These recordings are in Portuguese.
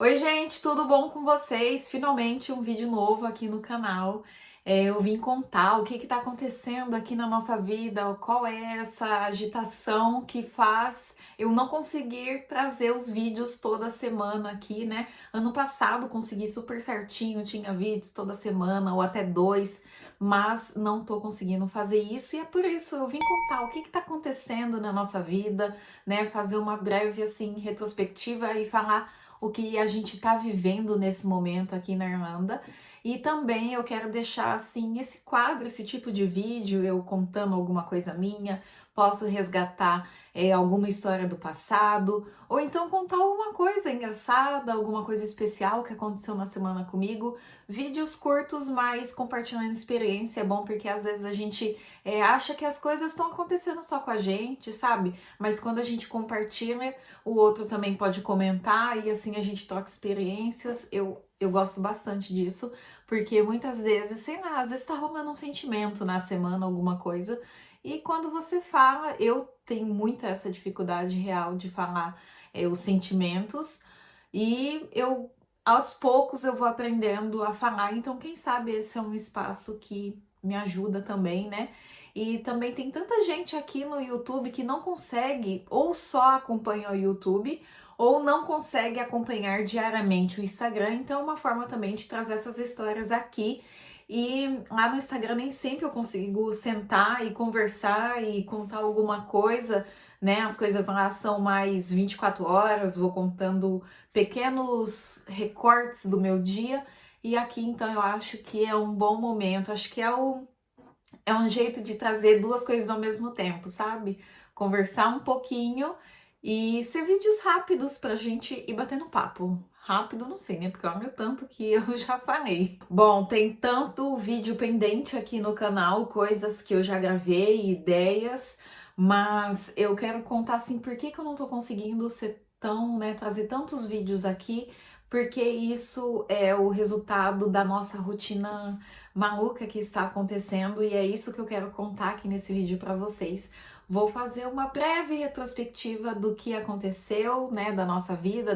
Oi, gente, tudo bom com vocês? Finalmente um vídeo novo aqui no canal. Eu vim contar o que está acontecendo aqui na nossa vida, qual é essa agitação que faz eu não conseguir trazer os vídeos toda semana aqui, né? Ano passado consegui super certinho, tinha vídeos toda semana ou até dois, mas não tô conseguindo fazer isso e é por isso eu vim contar o que está acontecendo na nossa vida, né? Fazer uma breve assim retrospectiva e falar o que a gente está vivendo nesse momento aqui na Irlanda. E também eu quero deixar assim esse quadro, esse tipo de vídeo, eu contando alguma coisa minha, posso resgatar alguma história do passado, ou então contar alguma coisa engraçada, alguma coisa especial que aconteceu na semana comigo. Vídeos curtos, mas compartilhando experiência é bom porque às vezes a gente acha que as coisas estão acontecendo só com a gente, sabe? Mas quando a gente compartilha, o outro também pode comentar e assim a gente troca experiências. Eu gosto bastante disso, porque muitas vezes, sei lá, às vezes tá rolando um sentimento na semana, alguma coisa, e quando você fala, eu tenho muito essa dificuldade real de falar os sentimentos, e eu aos poucos eu vou aprendendo a falar, então quem sabe esse é um espaço que me ajuda também, né? E também tem tanta gente aqui no YouTube que não consegue ou só acompanha o YouTube ou não consegue acompanhar diariamente o Instagram, então é uma forma também de trazer essas histórias aqui. E lá no Instagram nem sempre eu consigo sentar e conversar e contar alguma coisa, né? As coisas lá são mais 24 horas, vou contando pequenos recortes do meu dia. E aqui então eu acho que é um bom momento, acho que é um jeito de trazer duas coisas ao mesmo tempo, sabe? Conversar um pouquinho e ser vídeos rápidos pra gente ir batendo papo. Rápido, não sei, né? Porque olha o tanto que eu já falei. Bom, tem tanto vídeo pendente aqui no canal, coisas que eu já gravei, ideias, mas eu quero contar assim por que eu não tô conseguindo ser tão, né, trazer tantos vídeos aqui, porque isso é o resultado da nossa rotina maluca que está acontecendo e é isso que eu quero contar aqui nesse vídeo para vocês. Vou fazer uma breve retrospectiva do que aconteceu, né, da nossa vida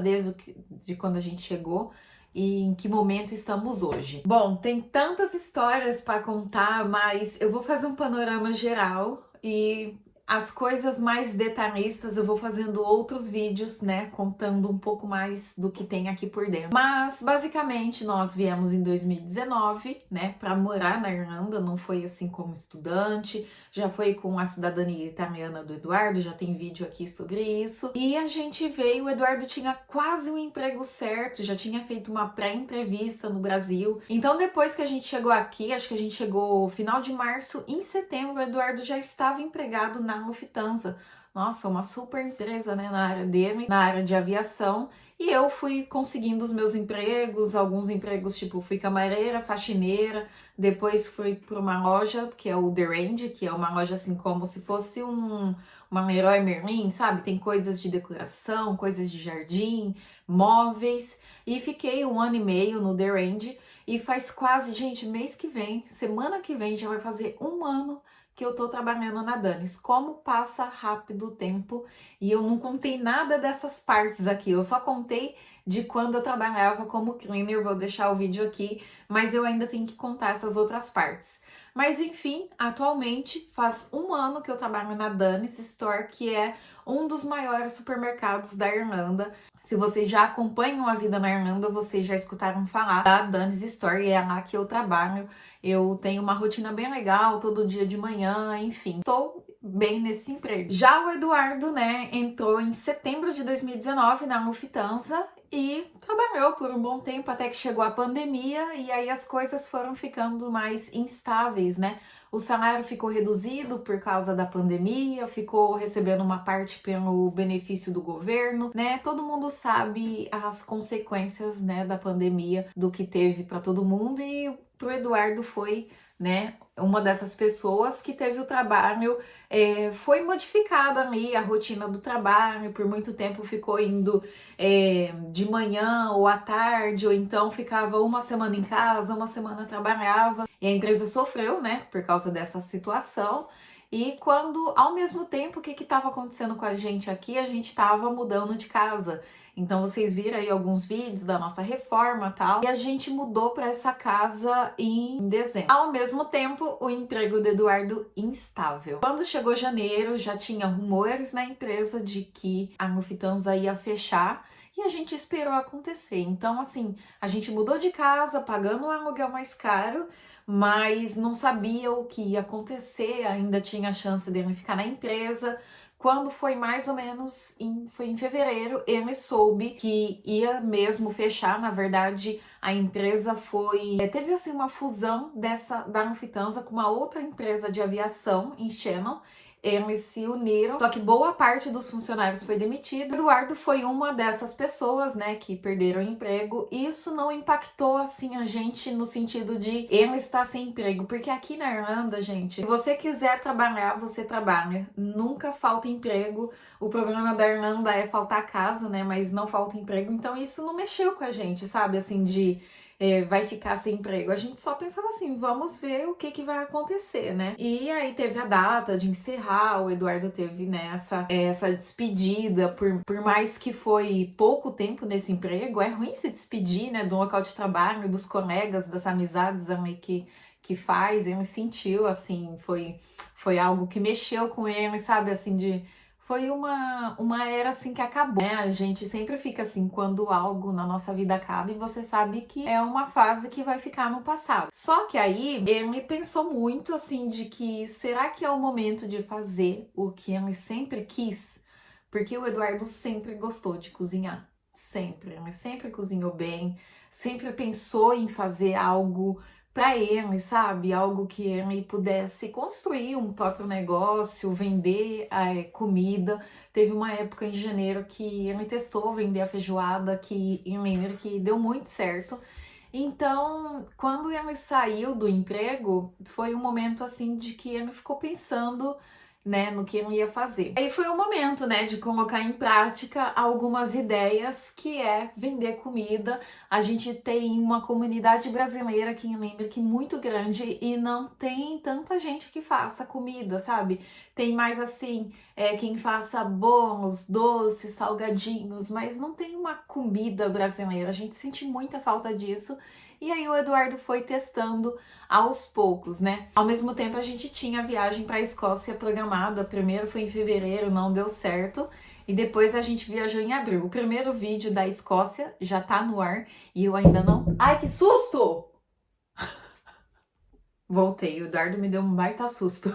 de quando a gente chegou e em que momento estamos hoje. Bom, tem tantas histórias para contar, mas eu vou fazer um panorama geral e as coisas mais detalhistas eu vou fazendo outros vídeos, né, contando um pouco mais do que tem aqui por dentro. Mas basicamente nós viemos em 2019, né, para morar na Irlanda, não foi assim como estudante, já foi com a cidadania italiana do Eduardo, já tem vídeo aqui sobre isso. E a gente veio, o Eduardo tinha quase um emprego certo, já tinha feito uma pré-entrevista no Brasil. Então depois que a gente chegou aqui, acho que a gente chegou final de março, em setembro o Eduardo já estava empregado na Lufthansa. Nossa, uma super empresa, né, na área dele, na área de aviação. E eu fui conseguindo os meus empregos, alguns empregos, tipo, fui camareira, faxineira, depois fui para uma loja, que é o The Range, que é uma loja assim como se fosse uma Leroy Merlin, sabe? Tem coisas de decoração, coisas de jardim, móveis. E fiquei 1 ano e meio no The Range. E faz quase, gente, mês que vem, semana que vem, já vai fazer 1 ano que eu tô trabalhando na Danis. Como passa rápido o tempo e eu não contei nada dessas partes aqui, eu só contei de quando eu trabalhava como cleaner, vou deixar o vídeo aqui, mas eu ainda tenho que contar essas outras partes. Mas enfim, atualmente faz 1 ano que eu trabalho na Danis Store, que é um dos maiores supermercados da Irlanda. Se vocês já acompanham a vida na Irlanda, vocês já escutaram falar da Danis Store e é lá que eu trabalho. Eu tenho uma rotina bem legal, todo dia de manhã, enfim. Estou bem nesse emprego. Já o Eduardo, né, entrou em setembro de 2019 na Lufthansa e trabalhou por um bom tempo até que chegou a pandemia e aí as coisas foram ficando mais instáveis, né? O salário ficou reduzido por causa da pandemia, ficou recebendo uma parte pelo benefício do governo, né? Todo mundo sabe as consequências, né, da pandemia, do que teve para todo mundo e pro Eduardo foi, né, uma dessas pessoas que teve o trabalho, foi modificada ali a rotina do trabalho, por muito tempo ficou indo de manhã ou à tarde, ou então ficava uma semana em casa, uma semana trabalhava, e a empresa sofreu, né, por causa dessa situação. E quando, ao mesmo tempo, o que estava acontecendo com a gente aqui? A gente estava mudando de casa. Então vocês viram aí alguns vídeos da nossa reforma e tal. E a gente mudou para essa casa em dezembro. Ao mesmo tempo, o emprego do Eduardo instável. Quando chegou janeiro, já tinha rumores na empresa de que a Lufthansa ia fechar. E a gente esperou acontecer. Então, assim, a gente mudou de casa, pagando um aluguel mais caro, mas não sabia o que ia acontecer, ainda tinha a chance dele ficar na empresa. Quando foi mais ou menos foi em fevereiro, ele soube que ia mesmo fechar. Na verdade, a empresa teve assim uma fusão da Lufthansa com uma outra empresa de aviação em Shannon. Eles se uniram, só que boa parte dos funcionários foi demitido. Eduardo foi uma dessas pessoas, né, que perderam o emprego. Isso não impactou, assim, a gente no sentido de ele estar sem emprego, porque aqui na Irlanda, gente, se você quiser trabalhar, você trabalha. Nunca falta emprego. O problema da Irlanda é faltar casa, né, mas não falta emprego. Então isso não mexeu com a gente, sabe, assim, vai ficar sem emprego. A gente só pensava assim, vamos ver o que vai acontecer, né? E aí teve a data de encerrar, o Eduardo teve, né, essa despedida, por mais que foi pouco tempo nesse emprego, é ruim se despedir, né, do local de trabalho, dos colegas, das amizades que faz. Ele sentiu, assim, foi algo que mexeu com ele, sabe, assim, foi uma era assim que acabou, né? A gente sempre fica assim, quando algo na nossa vida acaba e você sabe que é uma fase que vai ficar no passado. Só que aí ele pensou muito assim de que será que é o momento de fazer o que ele sempre quis? Porque o Eduardo sempre gostou de cozinhar, sempre, ele sempre cozinhou bem, sempre pensou em fazer algo para ele, sabe? Algo que ele pudesse construir um próprio negócio, vender comida. Teve uma época em janeiro que ele testou vender a feijoada, que eu lembro que deu muito certo. Então, quando ele saiu do emprego, foi um momento assim de que ele ficou pensando, né, no que ele ia fazer. Aí foi o momento, né, de colocar em prática algumas ideias, que é vender comida. A gente tem uma comunidade brasileira aqui em Limerick muito grande e não tem tanta gente que faça comida, sabe? Tem mais assim, quem faça bolos, doces, salgadinhos, mas não tem uma comida brasileira. A gente sente muita falta disso. E aí o Eduardo foi testando aos poucos, né? Ao mesmo tempo a gente tinha a viagem para a Escócia programada. Primeiro foi em fevereiro, não deu certo. E depois a gente viajou em abril. O primeiro vídeo da Escócia já tá no ar e eu ainda não... Ai, que susto! Voltei, o Eduardo me deu um baita susto.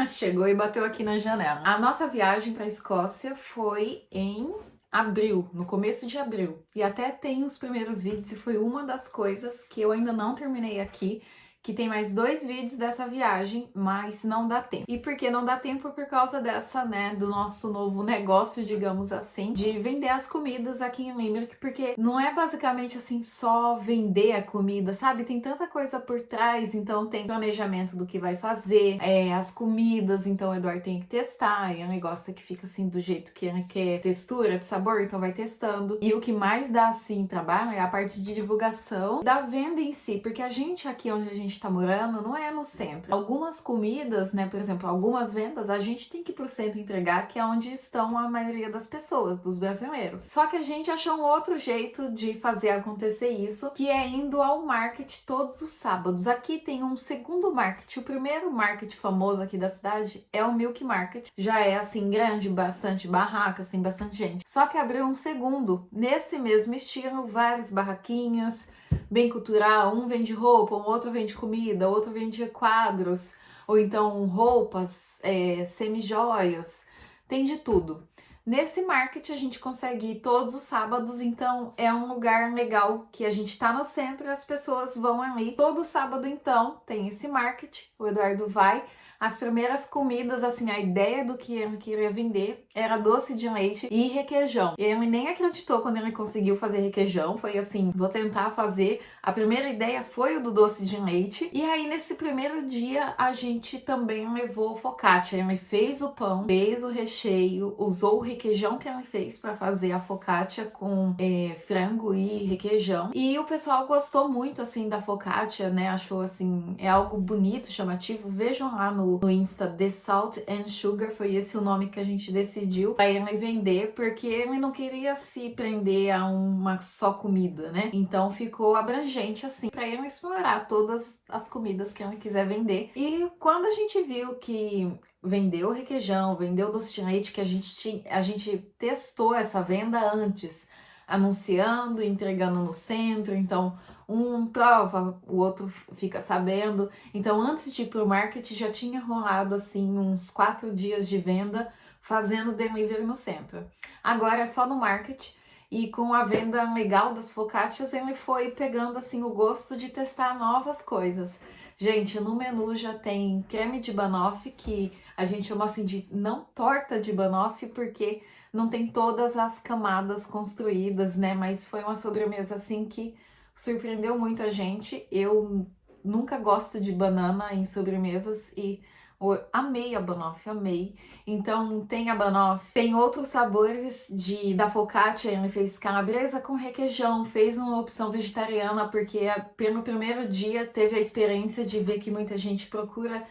Chegou e bateu aqui na janela. A nossa viagem para a Escócia foi em abril, no começo de abril. E até tem os primeiros vídeos e foi uma das coisas que eu ainda não terminei aqui, que tem mais 2 vídeos dessa viagem, mas não dá tempo. E por que não dá tempo? Por causa dessa, né, do nosso novo negócio, digamos assim, de vender as comidas aqui em Limerick, porque não é basicamente assim só vender a comida, sabe? Tem tanta coisa por trás, então tem planejamento do que vai fazer, as comidas, então o Eduardo tem que testar, e é um negócio que fica assim do jeito que ele quer, textura, de sabor, então vai testando. E o que mais dá assim trabalho é a parte de divulgação da venda em si, porque a gente aqui onde a gente tá morando não é no centro. Algumas comidas, né, por exemplo, algumas vendas, a gente tem que ir pro centro entregar, que é onde estão a maioria das pessoas, dos brasileiros. Só que a gente achou um outro jeito de fazer acontecer isso, que é indo ao market todos os sábados. Aqui tem um segundo market. O primeiro market famoso aqui da cidade é o Milk Market. Já é assim grande, bastante barracas, tem bastante gente. Só que abriu um segundo, nesse mesmo estilo, várias barraquinhas, bem cultural. Um vende roupa, um outro vende comida, outro vende quadros, ou então roupas, semi-joias, tem de tudo. Nesse market a gente consegue ir todos os sábados, então é um lugar legal que a gente tá no centro e as pessoas vão ali. Todo sábado então tem esse market, o Eduardo vai. As primeiras comidas, assim, a ideia do que ele queria vender era doce de leite e requeijão. Ele nem acreditou quando ele conseguiu fazer requeijão, foi assim, vou tentar fazer. A primeira ideia foi o do doce de leite. E aí, nesse primeiro dia, a gente também levou focaccia. Ele fez o pão, fez o recheio, usou o requeijão que ele fez para fazer a focaccia com frango e requeijão. E o pessoal gostou muito, assim, da focaccia, né? Achou, assim, é algo bonito, chamativo. Vejam lá no no Insta The Salt and Sugar, foi esse o nome que a gente decidiu para ele vender, porque ele não queria se prender a uma só comida, né? Então ficou abrangente assim, para ele explorar todas as comidas que ele quiser vender. E quando a gente viu que vendeu requeijão, vendeu doce de leite, que a gente testou essa venda antes, anunciando, entregando no centro, então um prova, o outro fica sabendo. Então, antes de ir pro market, já tinha rolado assim uns 4 dias de venda fazendo delivery no centro. Agora é só no market. E com a venda legal das focaccias, ele foi pegando assim o gosto de testar novas coisas. Gente, no menu já tem creme de banoffee, que a gente chama assim de não torta de banoffee, porque não tem todas as camadas construídas, né? Mas foi uma sobremesa assim que surpreendeu muito a gente. Eu nunca gosto de banana em sobremesas e amei a banoffee, amei. Então tem a banoffee, tem outros sabores da focaccia, ele fez calabresa com requeijão, fez uma opção vegetariana, porque pelo primeiro dia teve a experiência de ver que muita gente procura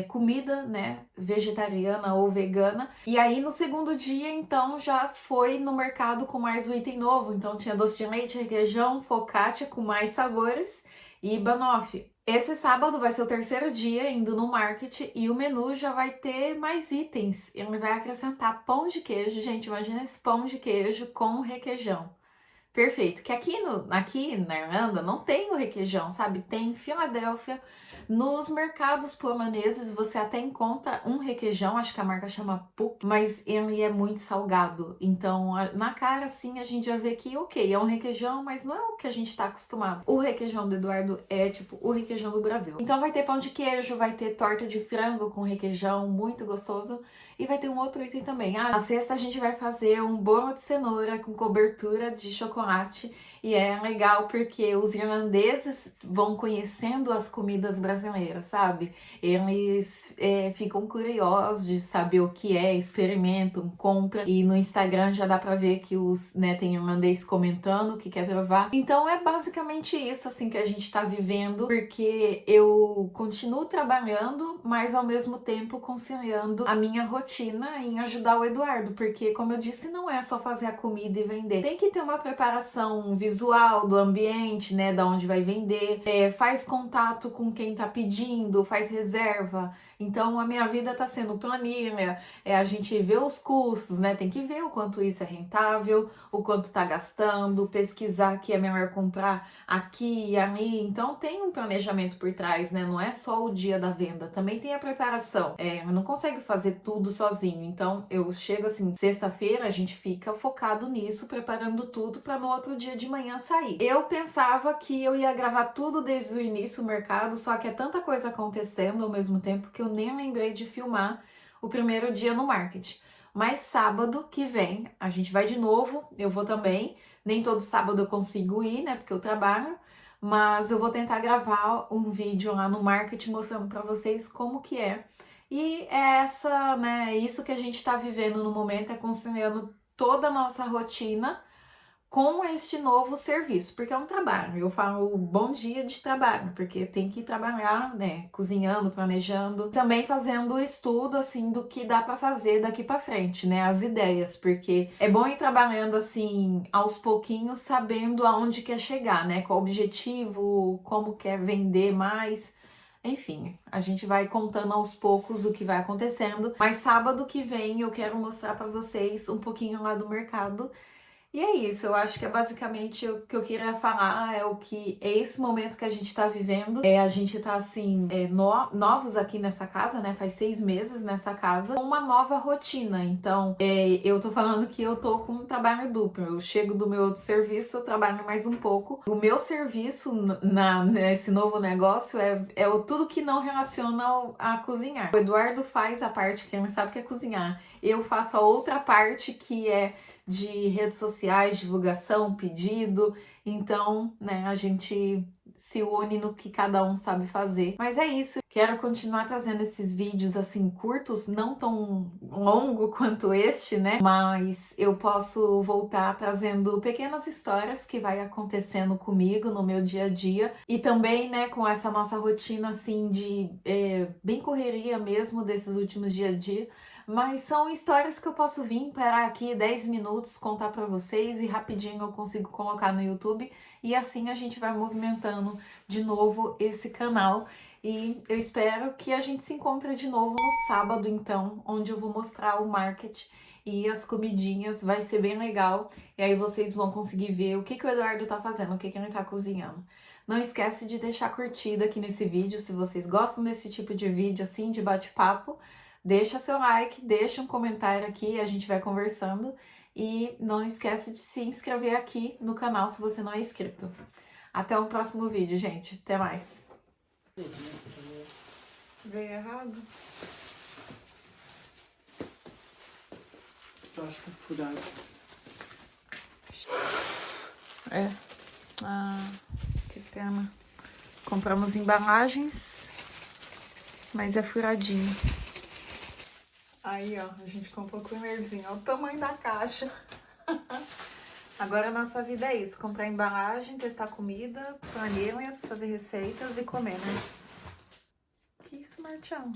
comida, né, vegetariana ou vegana. E aí no segundo dia, então, já foi no mercado com mais um item novo. Então tinha doce de leite, requeijão, focaccia com mais sabores e banoffee. Esse sábado vai ser o terceiro dia indo no market e o menu já vai ter mais itens. Ele vai acrescentar pão de queijo. Gente, imagina esse pão de queijo com requeijão. Perfeito. Que aqui na Irlanda não tem o requeijão, sabe? Tem Filadélfia. Nos mercados poloneses você até encontra um requeijão, acho que a marca chama Pup, mas ele é muito salgado. Então, na cara, assim, a gente já vê que, ok, é um requeijão, mas não é o que a gente tá acostumado. O requeijão do Eduardo é, tipo, o requeijão do Brasil. Então vai ter pão de queijo, vai ter torta de frango com requeijão, muito gostoso. E vai ter um outro item também. Na sexta a gente vai fazer um bolo de cenoura com cobertura de chocolate. E é legal porque os irlandeses vão conhecendo as comidas brasileiras, sabe? Eles ficam curiosos de saber o que é, experimentam, compram. E no Instagram já dá pra ver que tem irlandês comentando que quer provar. Então é basicamente isso assim que a gente tá vivendo, porque eu continuo trabalhando, mas ao mesmo tempo conciliando a minha rotina em ajudar o Eduardo, porque como eu disse, não é só fazer a comida e vender. Tem que ter uma preparação visual do ambiente, né, da onde vai vender, faz contato com quem tá pedindo, faz reserva. Então a minha vida tá sendo planilha, a gente vê os custos, né? Tem que ver o quanto isso é rentável, o quanto tá gastando, pesquisar que é melhor comprar aqui e ali. Então tem um planejamento por trás, né? Não é só o dia da venda, também tem a preparação. Não consegue fazer tudo sozinho. Então eu chego assim, sexta-feira a gente fica focado nisso, preparando tudo para no outro dia de manhã sair. Eu pensava que eu ia gravar tudo desde o início do mercado, só que é tanta coisa acontecendo ao mesmo tempo que eu nem lembrei de filmar o primeiro dia no market. Mas sábado que vem a gente vai de novo, eu vou também. Nem todo sábado eu consigo ir, né, porque eu trabalho, mas eu vou tentar gravar um vídeo lá no market mostrando para vocês como que é. E é isso que a gente tá vivendo no momento, é conciliando toda a nossa rotina com este novo serviço, porque é um trabalho. Eu falo bom dia de trabalho, porque tem que trabalhar, né, cozinhando, planejando, também fazendo o estudo assim do que dá para fazer daqui para frente, né, as ideias, porque é bom ir trabalhando assim aos pouquinhos, sabendo aonde quer chegar, né, qual o objetivo, como quer vender mais. Enfim, a gente vai contando aos poucos o que vai acontecendo, mas sábado que vem eu quero mostrar para vocês um pouquinho lá do mercado. E é isso, eu acho que é basicamente o que eu queria falar, é o que é esse momento que a gente tá vivendo. A gente tá assim, novos aqui nessa casa, né? Faz 6 meses nessa casa, com uma nova rotina. Então, eu tô falando que eu tô com um trabalho duplo. Eu chego do meu outro serviço, eu trabalho mais um pouco. O meu serviço nesse novo negócio é tudo que não relaciona a cozinhar. O Eduardo faz a parte que ele sabe que é cozinhar. Eu faço a outra parte que é de redes sociais, divulgação, pedido. Então, né, a gente se une no que cada um sabe fazer. Mas é isso, quero continuar trazendo esses vídeos assim curtos, não tão longo quanto este, né? Mas eu posso voltar trazendo pequenas histórias que vai acontecendo comigo no meu dia a dia e também, né, com essa nossa rotina assim de bem correria mesmo desses últimos dia a dia. Mas são histórias que eu posso vir parar aqui 10 minutos, contar pra vocês e rapidinho eu consigo colocar no YouTube e assim a gente vai movimentando de novo esse canal. E eu espero que a gente se encontre de novo no sábado, então, onde eu vou mostrar o market e as comidinhas, vai ser bem legal. E aí vocês vão conseguir ver o que o Eduardo tá fazendo, o que ele tá cozinhando. Não esquece de deixar curtida aqui nesse vídeo, se vocês gostam desse tipo de vídeo assim, de bate-papo. Deixa seu like, deixa um comentário aqui, a gente vai conversando. E não esquece de se inscrever aqui no canal se você não é inscrito. Até o próximo vídeo, gente. Até mais. Veio errado? Eu acho que é furado. É. Ah, que pena. Compramos embalagens, mas é furadinho. Aí, ó, a gente comprou com enerzinho. Olha o tamanho da caixa. Agora a nossa vida é isso, comprar embalagem, testar comida, planilhas, fazer receitas e comer, né? Que isso, Martião?